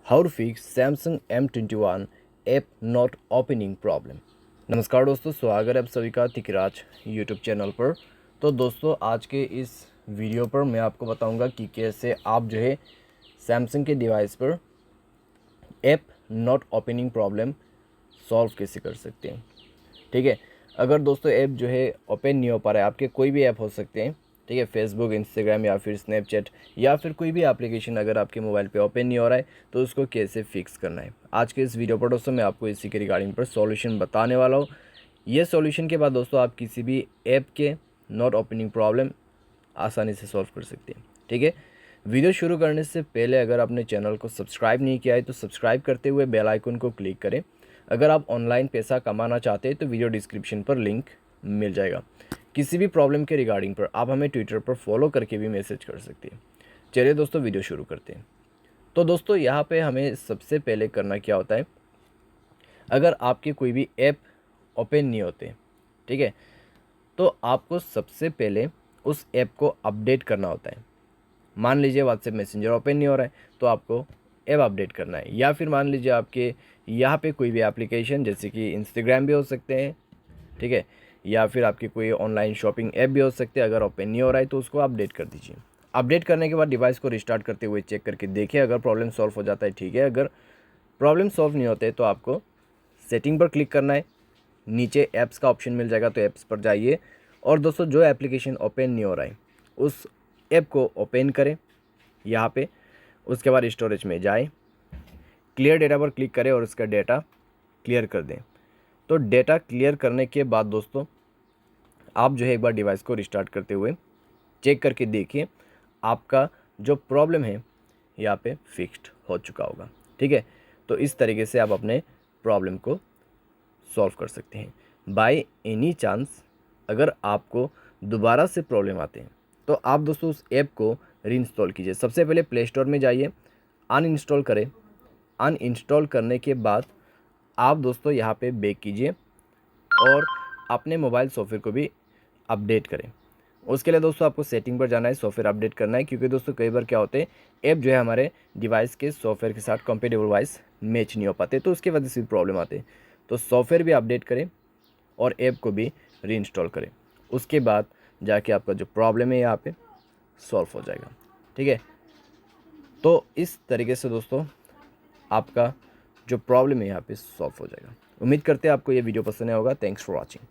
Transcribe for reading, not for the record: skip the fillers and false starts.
How to fix Samsung M21 app not opening problem. नमस्कार दोस्तों, स्वागत है आप सभी का तिकराज यूट्यूब चैनल पर। तो दोस्तों, आज के इस वीडियो पर मैं आपको बताऊंगा कि कैसे आप जो है सैमसंग के डिवाइस पर app not opening problem solve कैसे कर सकते हैं। ठीक है, अगर दोस्तों ऐप जो है ओपन नहीं हो पा रहा है, आपके कोई भी ऐप हो सकते हैं, ठीक है, फेसबुक, इंस्टाग्राम या फिर स्नैपचैट या फिर कोई भी एप्लीकेशन अगर आपके मोबाइल पे ओपन नहीं हो रहा है तो उसको कैसे फिक्स करना है। आज के इस वीडियो पर दोस्तों मैं आपको इसी के रिगार्डिंग पर सॉल्यूशन बताने वाला हूँ। ये सॉल्यूशन के बाद दोस्तों आप किसी भी ऐप के नॉट ओपनिंग प्रॉब्लम आसानी से सॉल्व कर सकते हैं। ठीक है, वीडियो शुरू करने से पहले अगर आपने चैनल को सब्सक्राइब नहीं किया है तो सब्सक्राइब करते हुए बेल आइकन को क्लिक करें। अगर आप ऑनलाइन पैसा कमाना चाहते हैं तो वीडियो डिस्क्रिप्शन पर लिंक मिल जाएगा। किसी भी प्रॉब्लम के रिगार्डिंग पर आप हमें ट्विटर पर फॉलो करके भी मैसेज कर सकते हैं। चलिए दोस्तों, वीडियो शुरू करते हैं। तो दोस्तों, यहाँ पे हमें सबसे पहले करना क्या होता है, अगर आपके कोई भी ऐप ओपन नहीं होते, ठीक है, तो आपको सबसे पहले उस ऐप को अपडेट करना होता है। मान लीजिए व्हाट्सएप मैसेंजर ओपन नहीं हो रहा है तो आपको ऐप अपडेट करना है, या फिर मान लीजिए आपके यहाँ पे कोई भी एप्लीकेशन जैसे कि इंस्टाग्राम भी हो सकते हैं, ठीक है, या फिर आपकी कोई ऑनलाइन शॉपिंग ऐप भी हो सकते हैं, अगर ओपन नहीं हो रहा है तो उसको अपडेट कर दीजिए। अपडेट करने के बाद डिवाइस को रिस्टार्ट करते हुए चेक करके देखिए, अगर प्रॉब्लम सॉल्व हो जाता है ठीक है, अगर प्रॉब्लम सॉल्व नहीं होते तो आपको सेटिंग पर क्लिक करना है। नीचे ऐप्स का ऑप्शन मिल जाएगा तो ऐप्स पर जाइए और दोस्तों जो एप्लीकेशन ओपन नहीं हो रहा है उस ऐप को ओपन करें यहाँ पे। उसके बाद स्टोरेज में जाएं, क्लियर डेटा पर क्लिक करें और उसका डेटा क्लियर कर दें। तो डेटा क्लियर करने के बाद दोस्तों आप जो है एक बार डिवाइस को रिस्टार्ट करते हुए चेक करके देखिए, आपका जो प्रॉब्लम है यहाँ पे फिक्स्ड हो चुका होगा। ठीक है, तो इस तरीके से आप अपने प्रॉब्लम को सॉल्व कर सकते हैं। बाय एनी चांस अगर आपको दोबारा से प्रॉब्लम आते हैं तो आप दोस्तों उस ऐप को रीइंस्टॉल कीजिए। सबसे पहले प्ले स्टोर में जाइए, अनइंस्टॉल करें। अनइंस्टॉल करने के बाद आप दोस्तों यहाँ पे बैक कीजिए और अपने मोबाइल सॉफ्टवेयर को भी अपडेट करें। उसके लिए दोस्तों आपको सेटिंग पर जाना है, सॉफ्टवेयर अपडेट करना है, क्योंकि दोस्तों कई बार क्या होते हैं ऐप जो है हमारे डिवाइस के सॉफ्टवेयर के साथ कंपेटेबल वाइज मैच नहीं हो पाते, तो उसकी वजह से भी प्रॉब्लम आते हैं। तो सॉफ्टवेयर भी अपडेट करें और ऐप को भी रीइंस्टॉल करें। उसके बाद जाके आपका जो प्रॉब्लम है यहाँ पे सॉल्व हो जाएगा। ठीक है, तो इस तरीके से दोस्तों आपका जो प्रॉब्लम है यहाँ पे सॉल्व हो जाएगा। उम्मीद करते हैं आपको ये वीडियो पसंद आया होगा। Thanks for watching.